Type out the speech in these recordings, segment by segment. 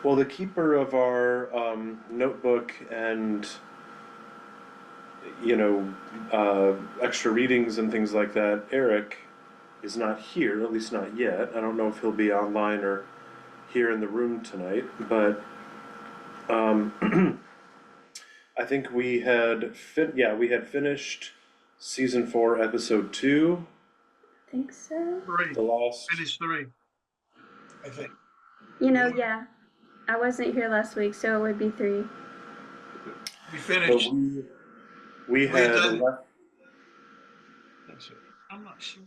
Well, the keeper of our notebook and extra readings and things like that, Eric, is not here, at least not yet. I don't know if he'll be online or here in the room tonight, but um, I think we had finished season 4, episode 2, I think so. the last. Finish 3, I think. Yeah. I wasn't here last week, so it would be 3. We But finished. we We had had done. left, I'm not sure.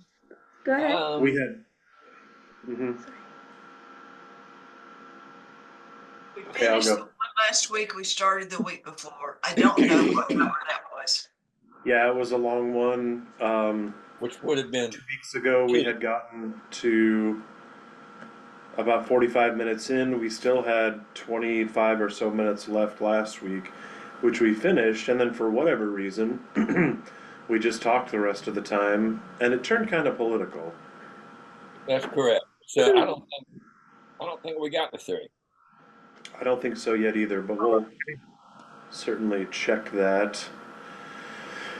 Go ahead. we had. Mhm. We Okay, I'll finished the go. one last week. We started the week before. I don't know what number that was. Yeah, it was a long one. Which would have been 2 weeks ago, we 2. had gotten to about 45 minutes in. We still had 25 or so minutes left last week, which we finished. And then for whatever reason, we just talked the rest of the time, and it turned kind of political. That's correct. So I don't think we got the 3. I don't think so yet either, but we'll certainly check that.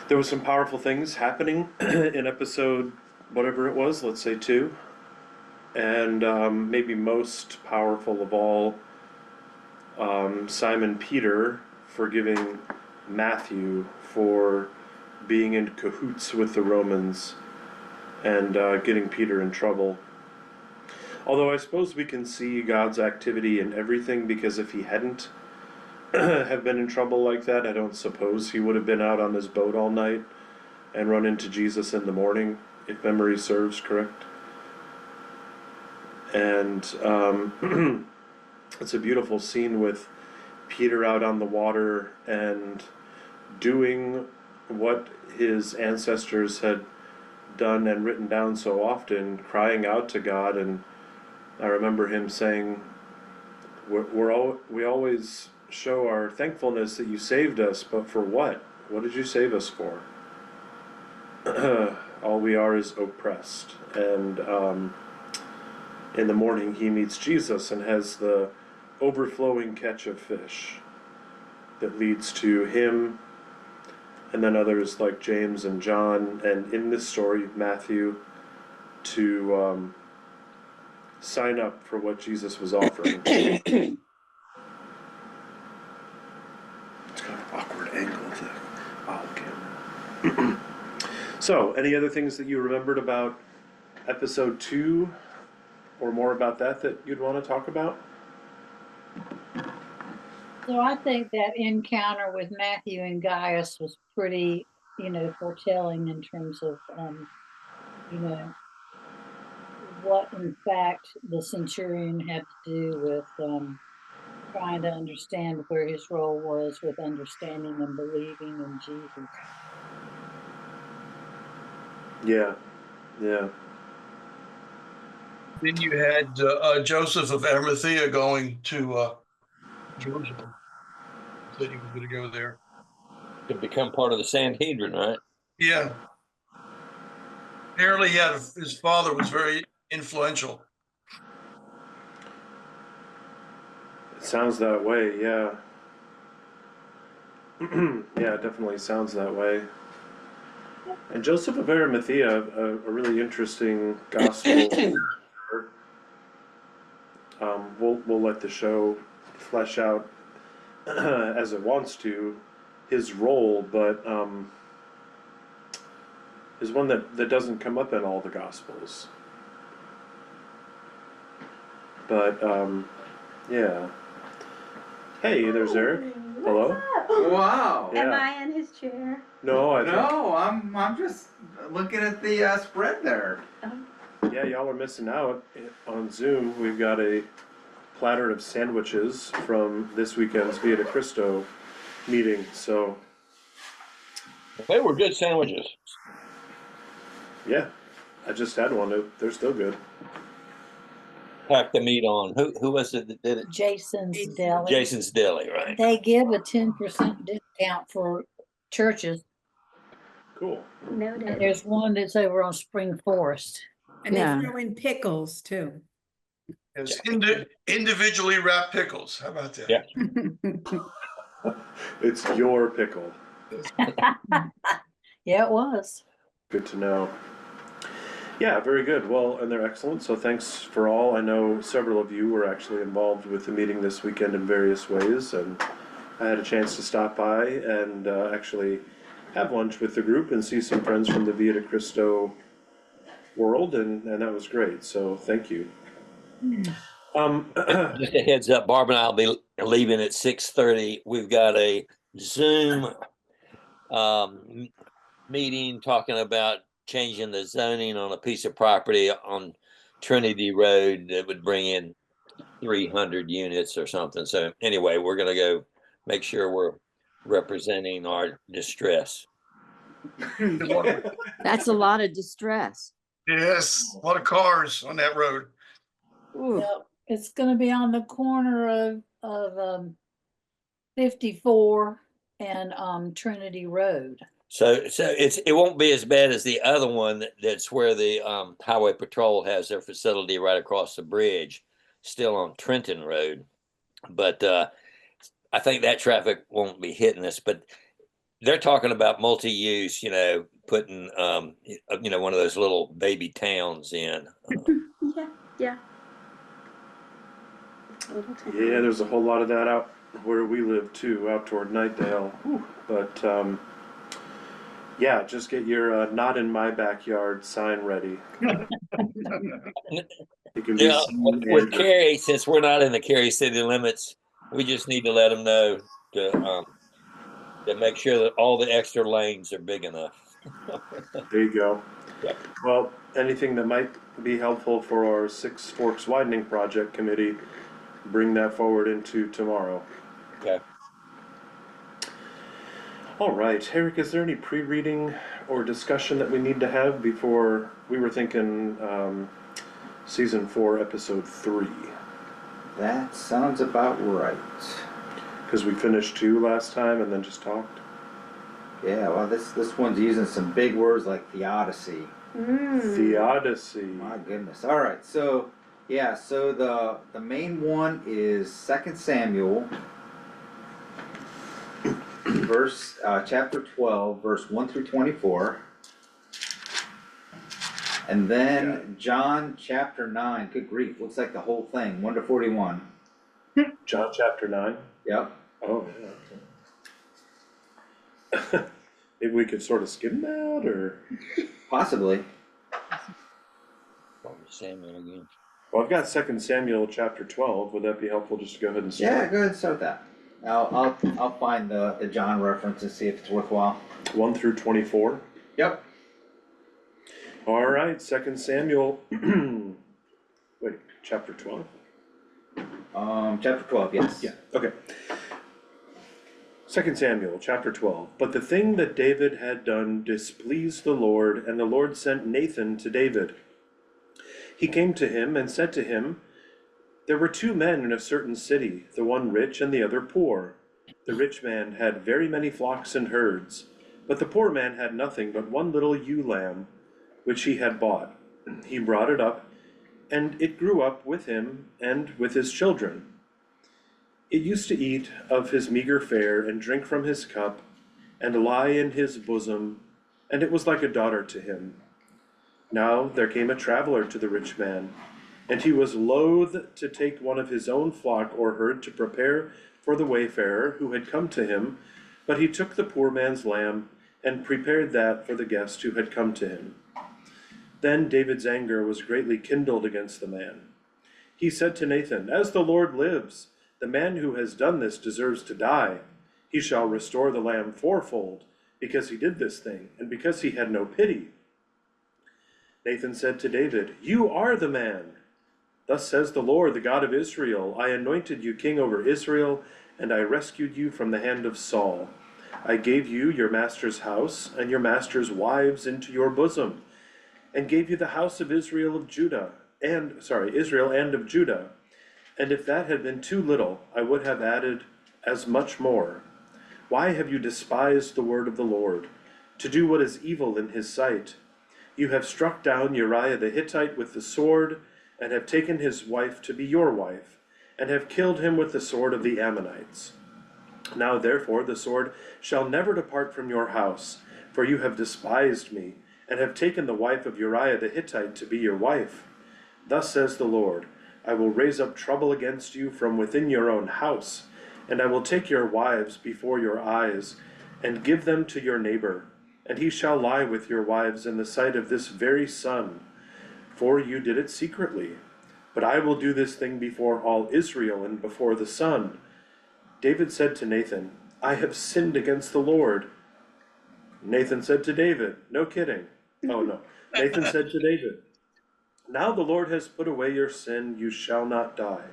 There was some powerful things happening in episode whatever it was, let's say 2. And maybe most powerful of all, Simon Peter forgiving Matthew for being in cahoots with the Romans and getting Peter in trouble. Although I suppose we can see God's activity in everything, because if he hadn't have been in trouble like that, I don't suppose he would have been out on his boat all night and run into Jesus in the morning, if memory serves correct. And it's a beautiful scene with Peter out on the water and doing what his ancestors had done and written down so often, crying out to God. And I remember him saying, we always show our thankfulness that you saved us, but for what? What did you save us for? All we are is oppressed. And in the morning he meets Jesus and has the overflowing catch of fish that leads to him and then others like James and John, and in this story Matthew, to sign up for what Jesus was offering. It's got an awkward angle to camera. So, any other things that you remembered about episode 2, or more about that you'd want to talk about? So I think that encounter with Matthew and Gaius was pretty, foretelling in terms of, what in fact the centurion had to do with trying to understand where his role was with understanding and believing in Jesus. Yeah. Then you had Joseph of Arimathea going to Jerusalem. Said he was going to go there to become part of the Sanhedrin, right? Yeah. Apparently, his father was very influential. It sounds that way, yeah. Yeah, it definitely sounds that way. And Joseph of Arimathea, a really interesting gospel. We'll let the show flesh out as it wants to his role, but is one that doesn't come up in all the gospels. But yeah. Hey, there's Eric. Hello. What's up? Wow. Am Yeah. I in his chair? No, I think. No, I'm just looking at the spread there. Yeah, y'all are missing out on Zoom. We've got a platter of sandwiches from this weekend's Via de Cristo meeting. So They were good sandwiches. yeah, I just had one. They're still good. Pack the meat on. Who was it that did it? Jason's Deli. Jason's Deli, right? They give a 10% discount for churches. Cool. Noted. There's one that's over on Spring Forest. And they throw in pickles too. It's individually wrapped pickles. How about that? Yeah. It's your pickle. Yeah, it was. Good to know. Yeah, very good. Well, and they're excellent. So thanks for all. I know several of you were actually involved with the meeting this weekend in various ways, and I had a chance to stop by and actually have lunch with the group and see some friends from the Via de Cristo world, and that was great. So thank you. Just a heads up, Barb and I'll be leaving at 6:30. We've got a Zoom meeting talking about changing the zoning on a piece of property on Trinity Road that would bring in 300 units or something. So anyway, we're gonna go make sure we're representing our distress. That's a lot of distress. Yes, a lot of cars on that road. Ooh, Yep, it's gonna be on the corner of 54 and Trinity Road. So it won't be as bad as the other one that's where the highway patrol has their facility right across the bridge, still on Trenton Road. But I think that traffic won't be hitting us. But they're talking about multi-use, putting one of those little baby towns in. Yeah. Little town. Yeah, there's a whole lot of that out where we live too, out toward Nightdale. But yeah, just get your "not in my backyard" sign ready. It can be Yeah, seen with and- Cary, since we're not in the Cary city limits, we just need to let them know to make sure that all the extra lanes are big enough. There you go. Yep. Well, anything that might be helpful for our Six Forks Widening Project Committee, bring that forward into tomorrow. Okay. All right, Eric, is there any pre-reading or discussion that we need to have before we were thinking season 4, episode 3? That sounds about right. Because we finished 2 last time and then just talked. Yeah, well, this one's using some big words like theodicy. Theodicy. My goodness. All right, so yeah, so the main one is 2 Samuel, chapter 12, verse 1 through 24. And then John chapter 9. Good grief, looks like the whole thing, 1 to 41. John chapter 9. Yep. Oh, yeah. Maybe we could sort of skim that, or... Possibly. Samuel again. Well, I've got 2 Samuel chapter 12. Would that be helpful just to go ahead and start? Yeah, go ahead and start with that. I'll find the John reference and see if it's worthwhile. 1 through 24. Yep. All right, 2 Samuel. Wait, chapter 12? Chapter 12, yes. Yeah, okay. 2 Samuel chapter 12. But the thing that David had done displeased the Lord, and the Lord sent Nathan to David. He came to him and said to him, "There were 2 men in a certain city, the one rich and the other poor. The rich man had very many flocks and herds, but the poor man had nothing but one little ewe lamb, which he had bought. He brought it up, and it grew up with him and with his children. It used to eat of his meager fare and drink from his cup, and lie in his bosom, and it was like a daughter to him. Now there came a traveler to the rich man, and he was loath to take one of his own flock or herd to prepare for the wayfarer who had come to him, but he took the poor man's lamb and prepared that for the guest who had come to him. Then David's anger was greatly kindled against the man. He said to Nathan, 'As the Lord lives, the man who has done this deserves to die. He shall restore the lamb fourfold, because he did this thing, and because he had no pity.' Nathan said to David, 'You are the man. Thus says the Lord, the God of Israel, I anointed you king over Israel, and I rescued you from the hand of Saul. I gave you your master's house and your master's wives into your bosom, and gave you the house of Israel and of Judah. And if that had been too little, I would have added as much more. Why have you despised the word of the Lord, to do what is evil in his sight? You have struck down Uriah the Hittite with the sword, and have taken his wife to be your wife, and have killed him with the sword of the Ammonites. Now therefore the sword shall never depart from your house, for you have despised me, and have taken the wife of Uriah the Hittite to be your wife. Thus says the Lord, I will raise up trouble against you from within your own house, and I will take your wives before your eyes, and give them to your neighbor, and he shall lie with your wives in the sight of this very sun, for you did it secretly. But I will do this thing before all Israel and before the sun. David said to Nathan, I have sinned against the Lord. Nathan said to David, no kidding. Oh no. Nathan said to David, now the Lord has put away your sin, you shall not die.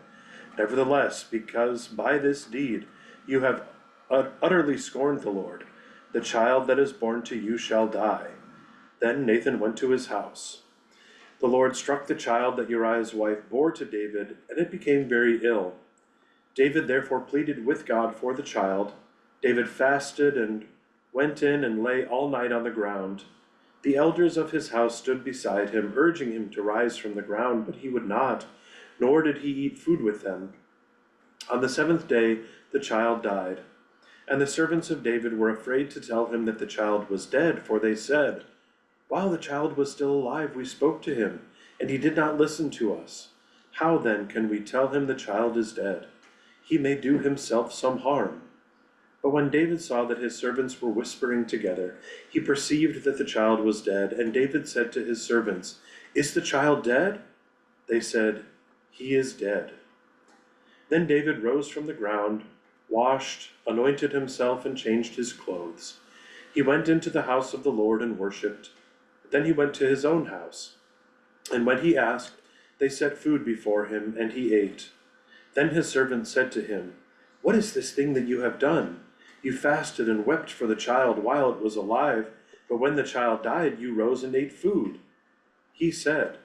Nevertheless, because by this deed you have utterly scorned the Lord, the child that is born to you shall die. Then Nathan went to his house. The Lord struck the child that Uriah's wife bore to David, and it became very ill. David therefore pleaded with God for the child. David fasted and went in and lay all night on the ground. The elders of his house stood beside him, urging him to rise from the ground, but he would not, nor did he eat food with them. On the 7th day the child died, and the servants of David were afraid to tell him that the child was dead, for they said, while the child was still alive, we spoke to him, and he did not listen to us. How then can we tell him the child is dead? He may do himself some harm. But when David saw that his servants were whispering together, he perceived that the child was dead, and David said to his servants, is the child dead? They said, he is dead. Then David rose from the ground, washed, anointed himself, and changed his clothes. He went into the house of the Lord and worshipped. Then he went to his own house. And when he asked, they set food before him, and he ate. Then his servant said to him, what is this thing that you have done? You fasted and wept for the child while it was alive, but when the child died, you rose and ate food. He said,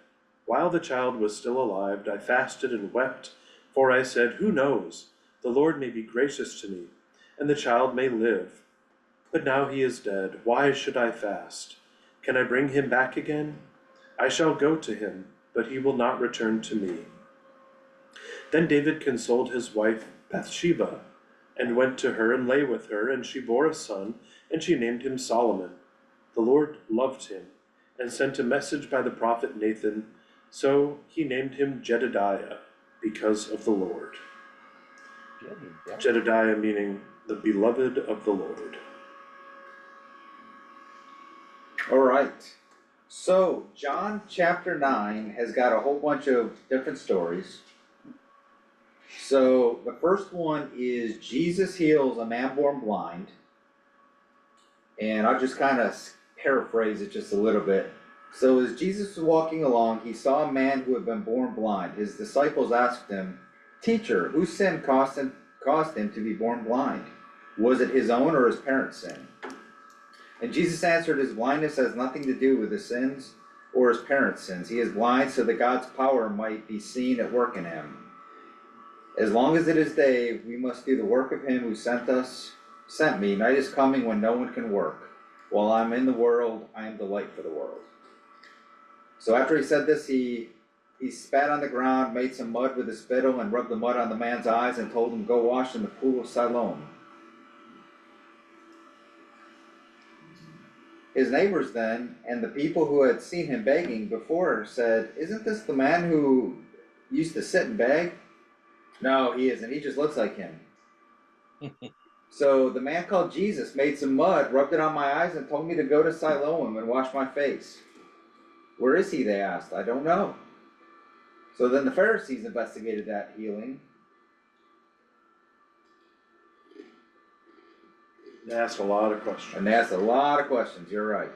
while the child was still alive, I fasted and wept, for I said, who knows? The Lord may be gracious to me, and the child may live. But now he is dead. Why should I fast? Can I bring him back again? I shall go to him, but he will not return to me. Then David consoled his wife Bathsheba, and went to her and lay with her, and she bore a son, and she named him Solomon. The Lord loved him, and sent a message by the prophet Nathan, so he named him Jedediah, because of the Lord. Jedediah meaning the beloved of the Lord. All right. So John chapter 9 has got a whole bunch of different stories. So the first one is Jesus heals a man born blind. And I'll just kind of paraphrase it just a little bit. So as Jesus was walking along, he saw a man who had been born blind. His disciples asked him, Teacher, whose sin caused him to be born blind? Was it his own or his parents' sin? And Jesus answered, his blindness has nothing to do with his sins or his parents' sins. He is blind so that God's power might be seen at work in him. As long as it is day, we must do the work of him who sent me. Night is coming when no one can work. While I am in the world, I am the light for the world. So after he said this, he spat on the ground, made some mud with his spittle, and rubbed the mud on the man's eyes, and told him, go wash in the pool of Siloam. His neighbors then, and the people who had seen him begging before, said, isn't this the man who used to sit and beg? No, he isn't. He just looks like him. So the man called Jesus made some mud, rubbed it on my eyes, and told me to go to Siloam and wash my face. Where is he? They asked. I don't know. So then the Pharisees investigated that healing. They asked a lot of And questions. they asked a lot of questions, you're right.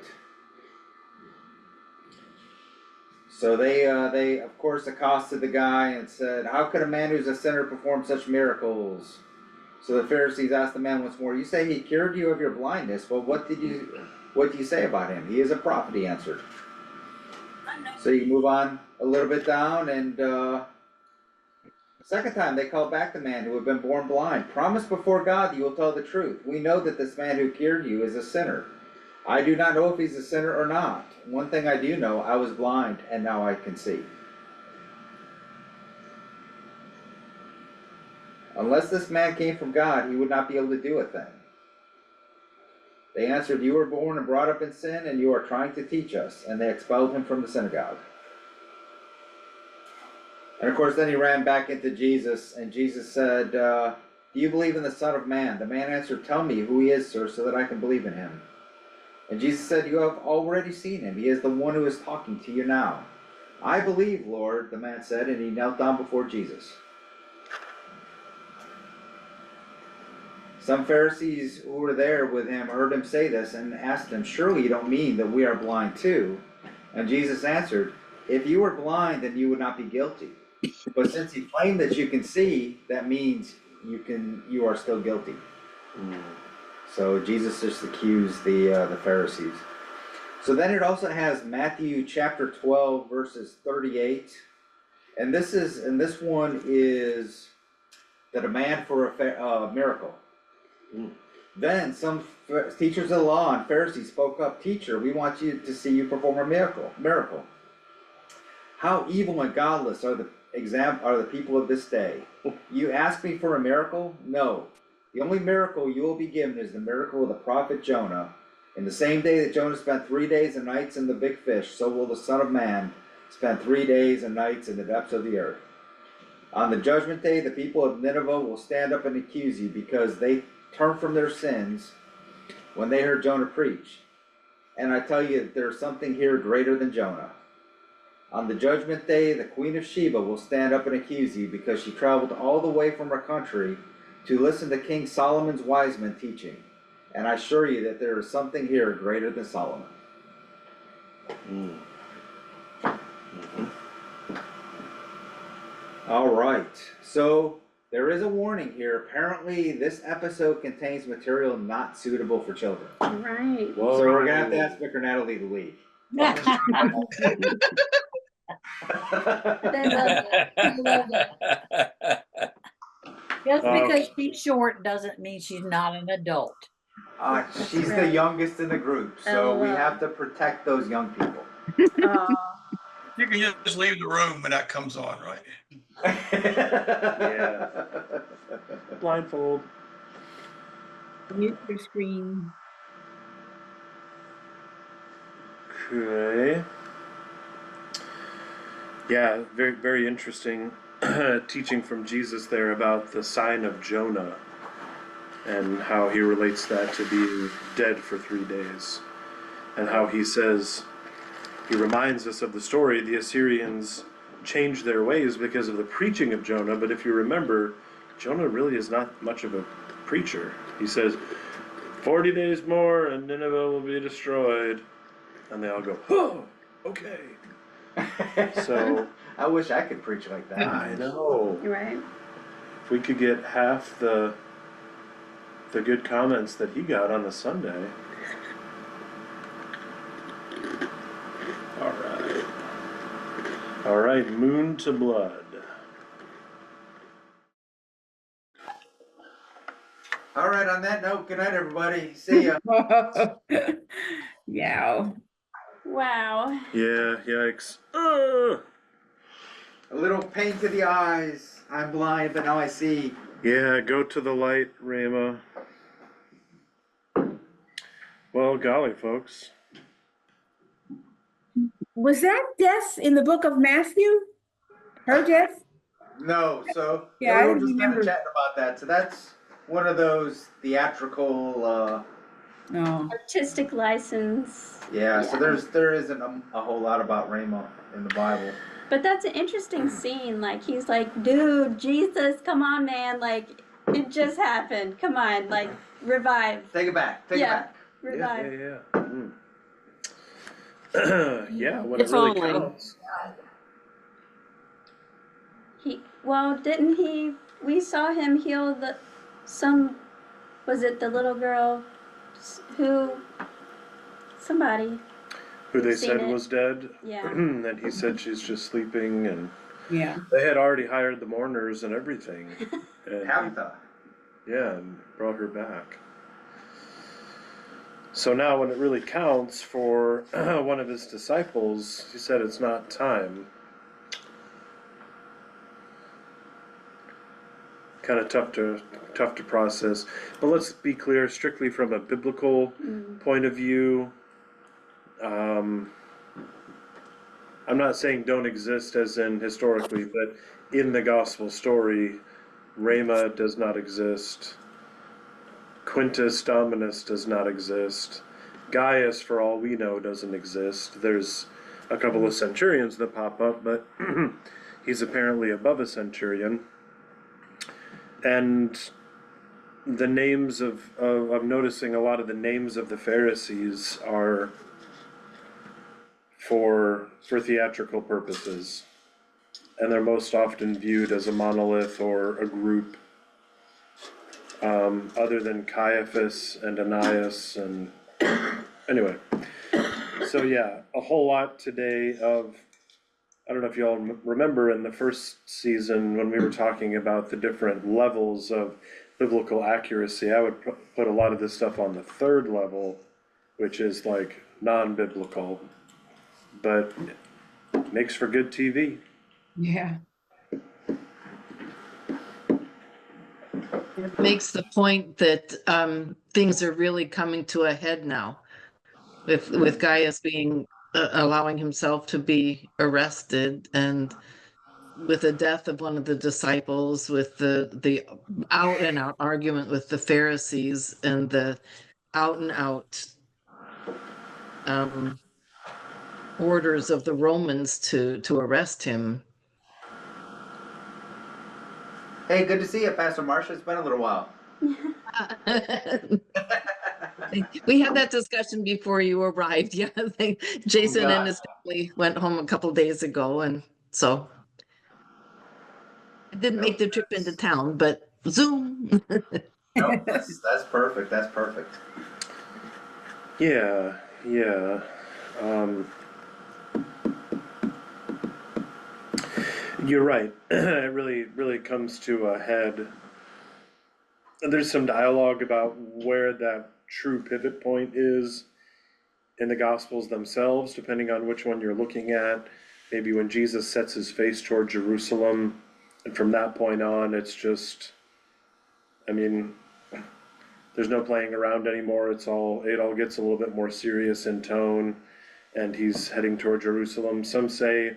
So they of course accosted the guy and said, how could a man who's a sinner perform such miracles? So the Pharisees asked the man once more, you say he cured you of your blindness. Well, what do you say about him? He is a prophet, he answered. So you move on a little bit down, and second time they called back the man who had been born blind. Promise before God that you will tell the truth. We know that this man who cured you is a sinner. I do not know if he's a sinner or not. One thing I do know, I was blind and now I can see. Unless this man came from God, he would not be able to do a thing. They answered, "You were born and brought up in sin, and you are trying to teach us." And they expelled him from the synagogue. And of course, then he ran back into Jesus, and Jesus said, "Do you believe in the Son of Man?" The man answered, "Tell me who he is, sir, so that I can believe in him." And Jesus said, "You have already seen him. He is the one who is talking to you now." "I believe, Lord," the man said, and he knelt down before Jesus. Some Pharisees who were there with him heard him say this and asked him, "Surely you don't mean that we are blind too?" And Jesus answered, "If you were blind, then you would not be guilty. But since you claim that you can see, that means you are still guilty." So Jesus just accused the Pharisees. So then it also has Matthew chapter 12 verses 38, and this one is the demand for a miracle. Then some teachers of the law and Pharisees spoke up, "Teacher, we want you to see you perform a miracle. How evil and godless are the people of this day. You ask me for a miracle? No. The only miracle you will be given is the miracle of the prophet Jonah. In the same day that Jonah spent 3 days and nights in the big fish, so will the Son of Man spend 3 days and nights in the depths of the earth. On the judgment day, the people of Nineveh will stand up and accuse you because they turned from their sins when they heard Jonah preach. And I tell you, there's something here greater than Jonah. On the judgment day, the Queen of Sheba will stand up and accuse you because she traveled all the way from her country to listen to King Solomon's wise men teaching. And I assure you that there is something here greater than Solomon." All right, so there is a warning here. Apparently, this episode contains material not suitable for children. Right. Whoa. So we're gonna have to ask Vicar Natalie to leave. They love Just Oh. because she's short doesn't mean she's not an adult. She's the right. youngest in the group, so we LOL. have to protect those young people. Aw. You can just leave the room when that comes on, right? Yeah. Blindfold. Mute your screen. Okay. Yeah, very, very interesting teaching from Jesus there about the sign of Jonah and how he relates that to being dead for 3 days. And how he says, he reminds us of the story, the Assyrians changed their ways because of the preaching of Jonah, but if you remember, Jonah really is not much of a preacher. He says, 40 days more and Nineveh will be destroyed. And they all go, "Oh, okay." So I wish I could preach like that. I know. Right. If we could get half the good comments that he got on a Sunday. All right, Moon to Blood. All right, on that note, good night, everybody. See ya. Yeah. Wow. Yeah, yikes. A little pain to the eyes. I'm blind, but now I see. Yeah, go to the light, Rama. Well, golly, folks. Was that death in the book of Matthew? Her death? No, so Yeah, I we were just kind remember. of chatting about that. So that's one of those theatrical. No. Artistic license. Yeah. So there isn't a whole lot about Rama in the Bible. But that's an interesting scene. Like, he's like, "Dude, Jesus, come on, man. Like, it just happened. Come on. Like, revive. Take it back. Take it Yeah. back. Revive." Yeah. Yeah, when If it really only. counts. Didn't he, we saw him heal was it the little girl somebody, Who they Seen said it. was dead. yeah. And he said she's just sleeping, and Yeah. they had already hired the mourners and everything. And he- Tabitha. yeah, and brought her back. So now when it really counts for one of his disciples, he said it's not time. kind of tough to process. But let's be clear, strictly from a biblical point of view, I'm not saying don't exist as in historically, but in the gospel story, Rama does not exist. Quintus Dominus does not exist. Gaius, for all we know, doesn't exist. There's a couple of centurions that pop up, but he's apparently above a centurion. And the names I'm noticing a lot of the names of the Pharisees are for theatrical purposes. And they're most often viewed as a monolith or a group, other than Caiaphas and Ananias and anyway. So yeah, a whole lot today of, I don't know if y'all remember in the first season when we were talking about the different levels of biblical accuracy, I would put a lot of this stuff on the third level, which is like non-biblical, but makes for good TV. Yeah. It makes the point that things are really coming to a head now, with Gaius being allowing himself to be arrested, and with the death of one of the disciples, with the out and out argument with the Pharisees, and the out and out orders of the Romans to arrest him. Hey, good to see you, Pastor Marcia. It's been a little while. We had that discussion before you arrived. Yeah, Jason and his family went home a couple days ago, and so I didn't make the trip into town, but Zoom. No, that's perfect. That's perfect. Yeah. You're right. It really comes to a head. And there's some dialogue about where that true pivot point is in the Gospels themselves, depending on which one you're looking at. Maybe when Jesus sets his face toward Jerusalem, and from that point on, it's just, I mean, there's no playing around anymore. It all gets a little bit more serious in tone, and he's heading toward Jerusalem. Some say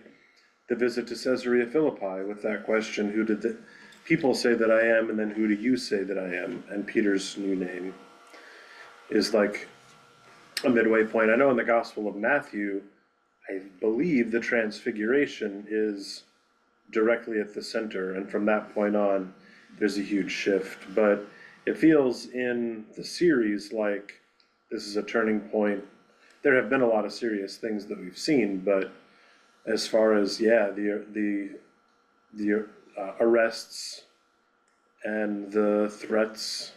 the visit to Caesarea Philippi with that question, who did the people say that I am, and then who do you say that I am? And Peter's new name is like a midway point. I know in the Gospel of Matthew, I believe the transfiguration is directly at the center, and from that point on, there's a huge shift. But it feels in the series like this is a turning point. There have been a lot of serious things that we've seen, but as far as the arrests and the threats,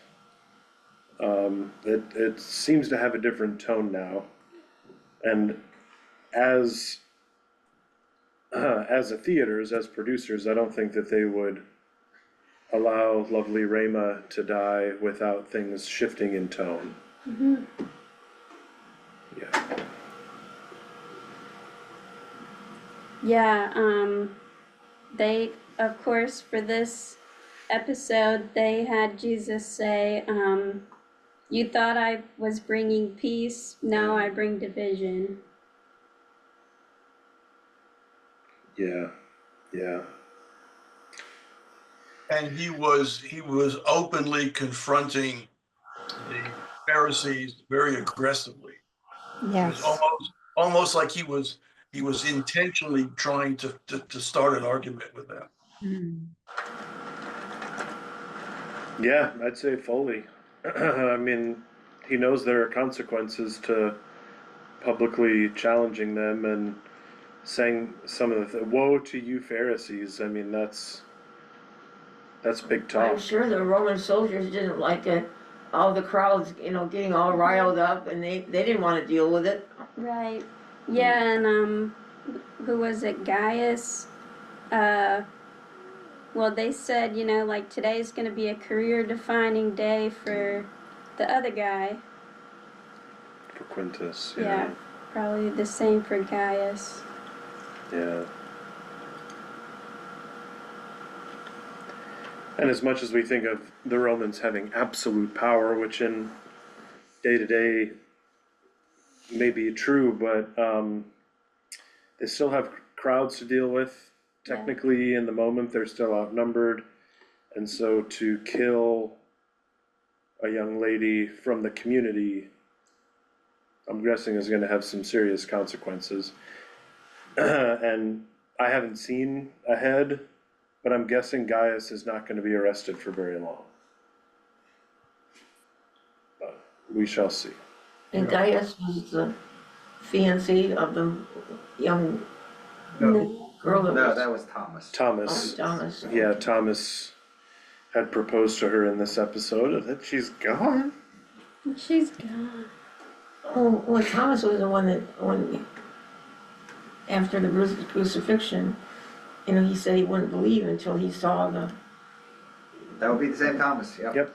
it seems to have a different tone now. And as a theaters, as producers, I don't think that they would allow lovely Rama to die without things shifting in tone. Yeah. Yeah, they, of course, for this episode, they had Jesus say, you thought I was bringing peace, no, I bring division. Yeah. And he was openly confronting the Pharisees very aggressively. Yes. It was almost like he was intentionally trying to start an argument with them. Yeah, I'd say fully. I mean, he knows there are consequences to publicly challenging them and saying some of the woe to you Pharisees. I mean, that's big talk. I'm sure the Roman soldiers didn't like it. All the crowds, getting all riled up, and they didn't want to deal with it. Right. Yeah, and who was it, Gaius? Well, they said, like today's going to be a career-defining day for the other guy. For Quintus. Yeah, probably the same for Gaius. Yeah. And as much as we think of the Romans having absolute power, which in day to day may be true, but they still have crowds to deal with. Yeah. Technically, in the moment, they're still outnumbered. And so to kill a young lady from the community, I'm guessing is gonna have some serious consequences. And I haven't seen ahead, but I'm guessing Gaius is not gonna be arrested for very long. But we shall see. And Gaius was the fiancé of the young No, girl that no, was. that was Thomas. Thomas, Thomas. yeah, Thomas had proposed to her in this episode, and then she's gone. She's gone. Oh, well, Thomas was the one that, when, after the crucifixion, you know, he said he wouldn't believe until he saw That would be the same Thomas, yeah. Yep.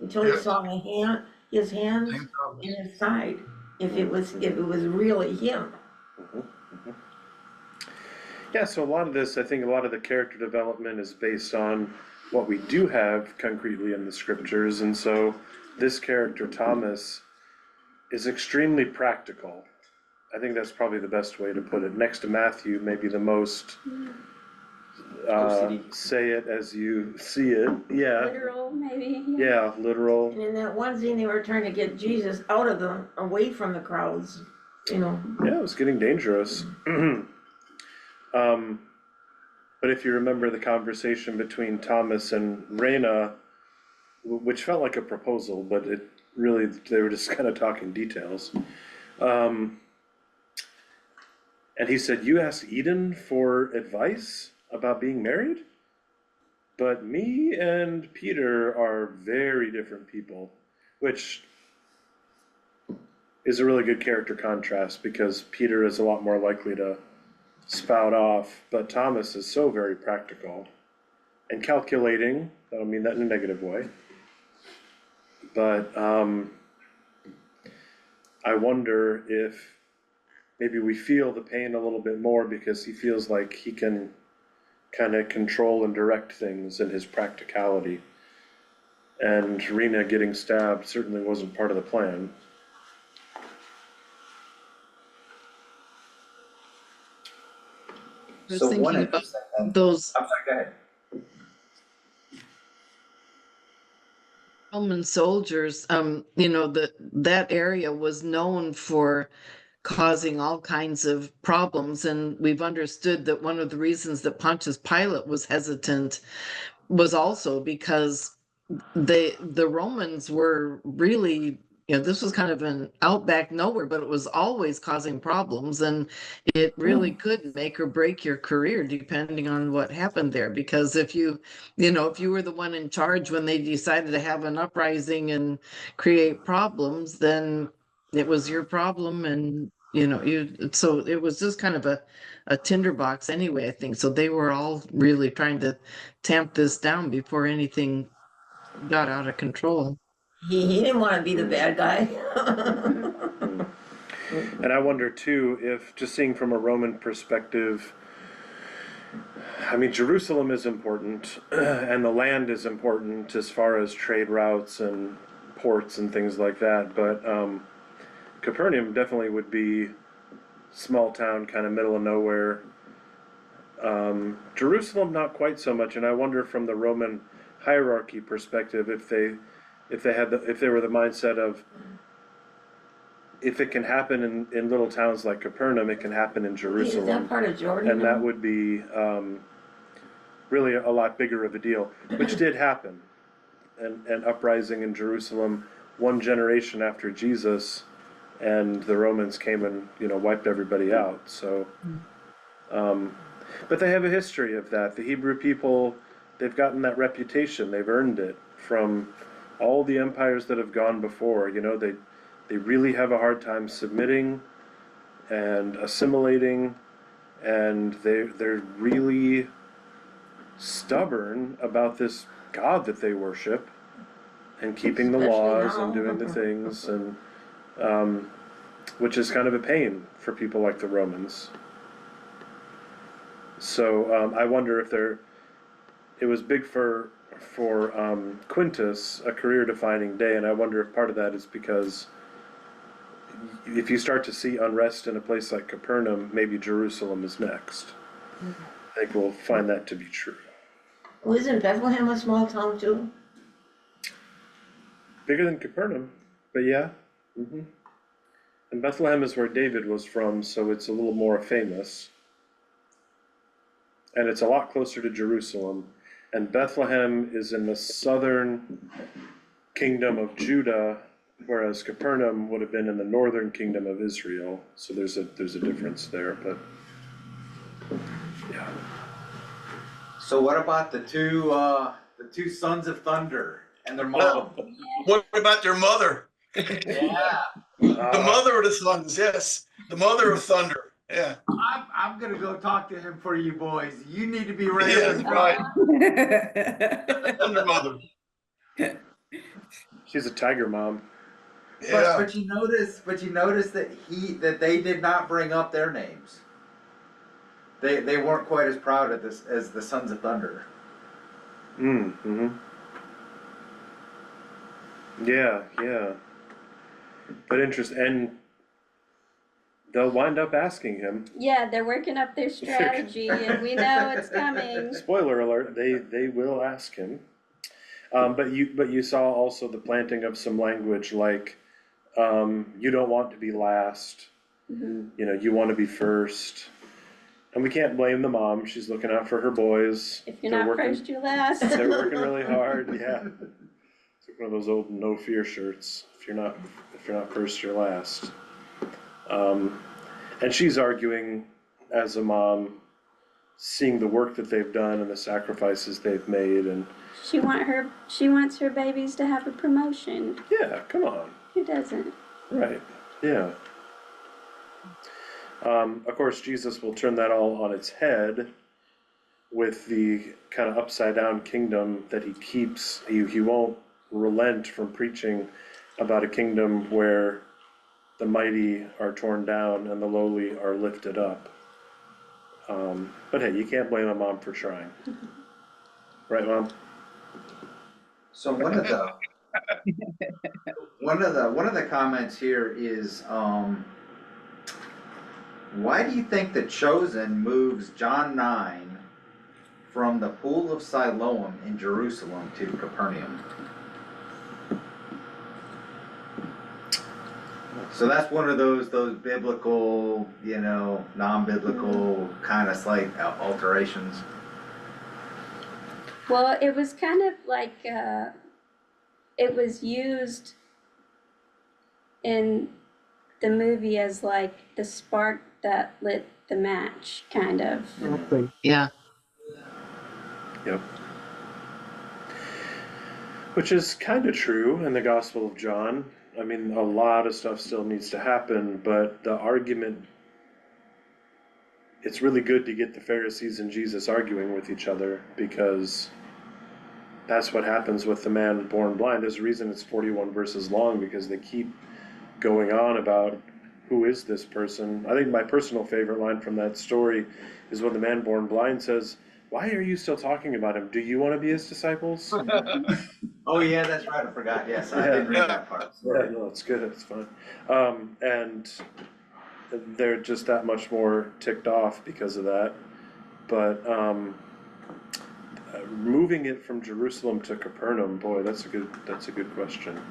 until he saw his hands Same Thomas. and his side, if it was really him. Yeah, so a lot of this, I think a lot of the character development is based on what we do have concretely in the scriptures, and so this character, Thomas, is extremely practical. I think that's probably the best way to put it. Next to Matthew, maybe the most, OCD. say it as you see it, yeah, Literal, maybe. yeah, literal. And in that one scene, they were trying to get Jesus away from the crowds, you know. Yeah, it was getting dangerous. But if you remember the conversation between Thomas and Reyna, which felt like a proposal, but it really, they were just kind of talking details. And he said, "You asked Eden for advice about being married? But me and Peter are very different people," which is a really good character contrast because Peter is a lot more likely to spout off, but Thomas is so very practical and calculating. I don't mean that in a negative way. But I wonder if maybe we feel the pain a little bit more because he feels like he can kind of control and direct things in his practicality. And Rena getting stabbed certainly wasn't part of the plan. I was So one thinking about interesting thing, those I'm sorry, go ahead. Roman soldiers, you know, that area was known for causing all kinds of problems. And we've understood that one of the reasons that Pontius Pilate was hesitant was also because the Romans were really, you know, this was kind of an outback nowhere, but it was always causing problems, and it really could make or break your career depending on what happened there. Because if you know, if you were the one in charge when they decided to have an uprising and create problems, then it was your problem, and you know, so it was just kind of a tinderbox anyway, I think. So they were all really trying to tamp this down before anything got out of control. He didn't want to be the bad guy. And I wonder too, if just seeing from a Roman perspective, I mean, Jerusalem is important and the land is important as far as trade routes and ports and things like that, but Capernaum definitely would be small town, kind of middle of nowhere. Jerusalem, not quite so much, and I wonder from the Roman hierarchy perspective if they were the mindset of, if it can happen in little towns like Capernaum, it can happen in Is Jerusalem. that part of Jordan? And now? that would be really a lot bigger of a deal, which did happen. An uprising in Jerusalem one generation after Jesus, and the Romans came and, you know, wiped everybody out. So, but they have a history of that. The Hebrew people, they've gotten that reputation. They've earned it from all the empires that have gone before. You know, they really have a hard time submitting and assimilating, and they're really stubborn about this God that they worship and keeping the Especially laws now. and doing the things, and which is kind of a pain for people like the Romans. So I wonder if it was big for Quintus a career-defining day, and I wonder if part of that is because if you start to see unrest in a place like Capernaum, maybe Jerusalem is next. I think we'll find that to be true. Well, isn't Bethlehem a small town too? Bigger than Capernaum, but yeah. And Bethlehem is where David was from, so it's a little more famous. And it's a lot closer to Jerusalem. And Bethlehem is in the southern kingdom of Judah, whereas Capernaum would have been in the northern kingdom of Israel. So there's a difference there, but yeah. So what about the two sons of thunder and their mom? What about their mother? Yeah, The mother of the sons, yes. The mother of thunder, yeah. I'm gonna go talk to him for you boys. You need to be ready. Yeah, right. Thunder mother, She's a tiger mom. yeah. But you notice that they did not bring up their names. They weren't quite as proud of this as the Sons of Thunder. Yeah. But and they'll wind up asking him. Yeah, they're working up their strategy and we know it's coming. Spoiler alert, they will ask him. But you saw also the planting of some language like, you don't want to be last, you want to be first. And we can't blame the mom, she's looking out for her boys. If you're not first, you're last. They're working really hard, yeah. It's like one of those old no fear shirts. If you're not first, you're last. And she's arguing as a mom, seeing the work that they've done and the sacrifices they've made, and She wants her babies to have a promotion. yeah, come on. Who doesn't? Right, yeah. Of course, Jesus will turn that all on its head with the kind of upside down kingdom that he keeps. He won't relent from preaching about a kingdom where the mighty are torn down and the lowly are lifted up. But hey, you can't blame a mom for trying. Right, Mom? So one of the comments here is, why do you think the Chosen moves John 9 from the pool of Siloam in Jerusalem to Capernaum? So that's one of those biblical, non-biblical kind of slight alterations. Well, it was kind of like, it was used in the movie as like the spark that lit the match, kind of. Yeah. Yep. Which is kind of true in the Gospel of John. I mean, a lot of stuff still needs to happen, but the argument, it's really good to get the Pharisees and Jesus arguing with each other, because that's what happens with the man born blind. There's a reason it's 41 verses long, because they keep going on about who is this person. I think my personal favorite line from that story is when the man born blind says, "Why are you still talking about him? Do you want to be his disciples?" Oh yeah, that's right, I forgot, yes, I didn't read that part. Yeah, no, it's good, it's fine. And they're just that much more ticked off because of that. But moving it from Jerusalem to Capernaum, boy, that's a good question.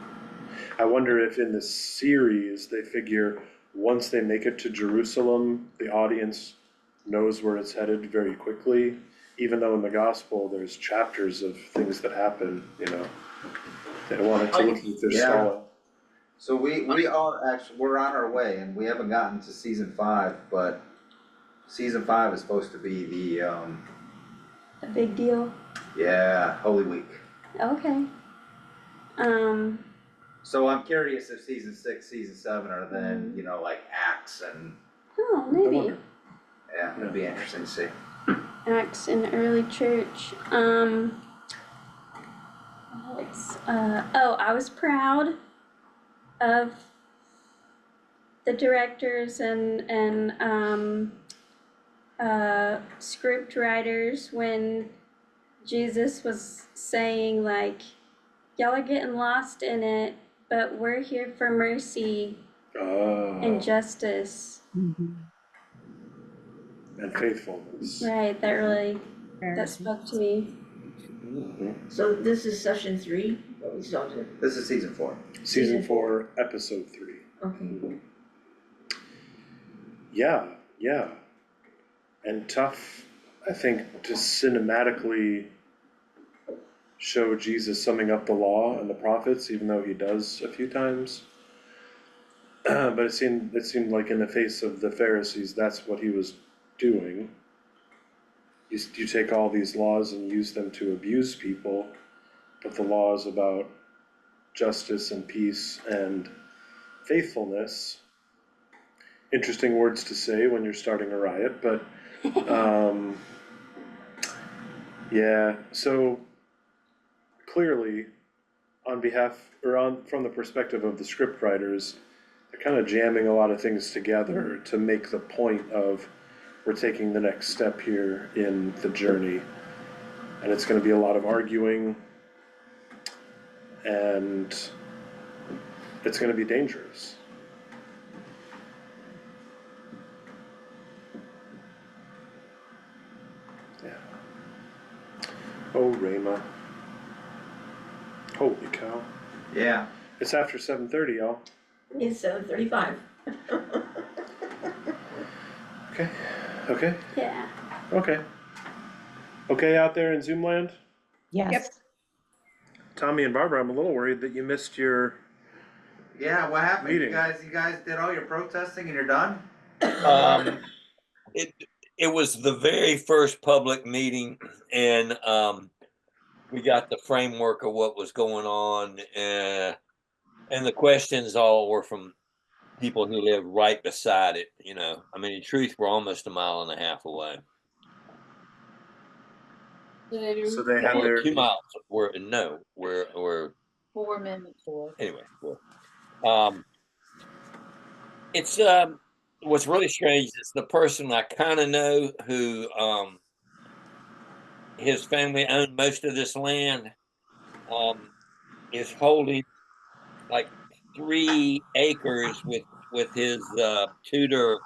I wonder if in this series they figure once they make it to Jerusalem, the audience knows where it's headed very quickly, even though in the gospel there's chapters of things that happen, They don't want it to look like they're stalling. So we're on our way, and we haven't gotten to season 5, but season 5 is supposed to be A big deal. Holy Week. Okay. So I'm curious if season 6, season 7 are then, like Acts and, Oh, maybe. yeah, it'd be interesting to see. Acts in the early church. I was proud of the directors and script writers when Jesus was saying like, y'all are getting lost in it, but we're here for mercy and justice. Mhm. And faithfulness. Right, that spoke to me. Mhm. So this is session 3, what we started, This is season 4. Season 4, episode 3. okay. Yeah, yeah. And tough, I think, to cinematically show Jesus summing up the law and the prophets, even though he does a few times. But it seemed like in the face of the Pharisees, that's what he was doing. You take all these laws and use them to abuse people, but the law is about justice and peace and faithfulness. Interesting words to say when you're starting a riot, but yeah, so clearly on behalf or from the perspective of the script writers, they're kind of jamming a lot of things together to make the point of we're taking the next step here in the journey. And it's going to be a lot of arguing, and it's going to be dangerous. Yeah. Oh, Rama. Holy cow. Yeah. It's after 7:30, y'all. It's 7:35. Okay. Okay. Yeah. Okay. Okay out there in Zoom land? Yes. Yep. Tommy and Barbara, I'm a little worried that you missed your Yeah, what happened? Meeting. You guys did all your protesting and you're done? It was the very first public meeting, and we got the framework of what was going on, and the questions all were from people who live right beside it. I mean, in truth, we're almost a mile and a half away. so they had We're their 2 miles. We're 4 minutes away. anyway. It's what's really strange is the person I kind of know who his family owned most of this land is holding like 3 acres with his Tudor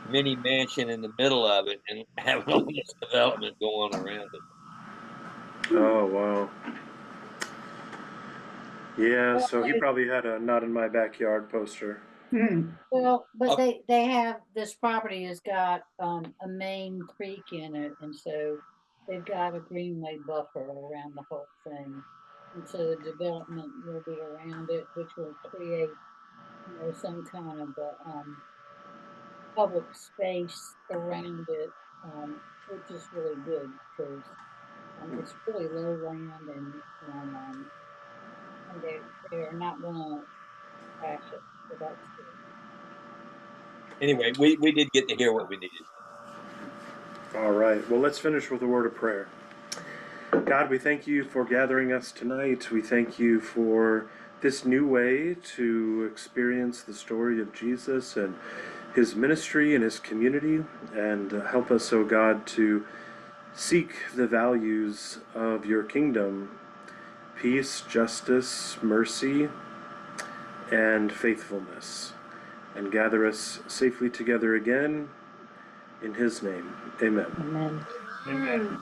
mini mansion in the middle of it and having all this development going around it. Oh wow. Yeah, so he probably had a not in my backyard poster. Well, but Oh. they have, this property has got, a main creek in it, and so they've got a greenway buffer around the whole thing. And so the development will be around it, which will create, some kind of a, public space around it, which is really good, because, it's really low land and they're not gonna trash it, so that's good. Anyway, we did get to hear what we needed. All right. Well, let's finish with a word of prayer. God, we thank you for gathering us tonight. We thank you for this new way to experience the story of Jesus and his ministry and his community, and help us, oh God, to seek the values of your kingdom: peace, justice, mercy, and faithfulness, and gather us safely together again in his name. Amen. Amen. Amen.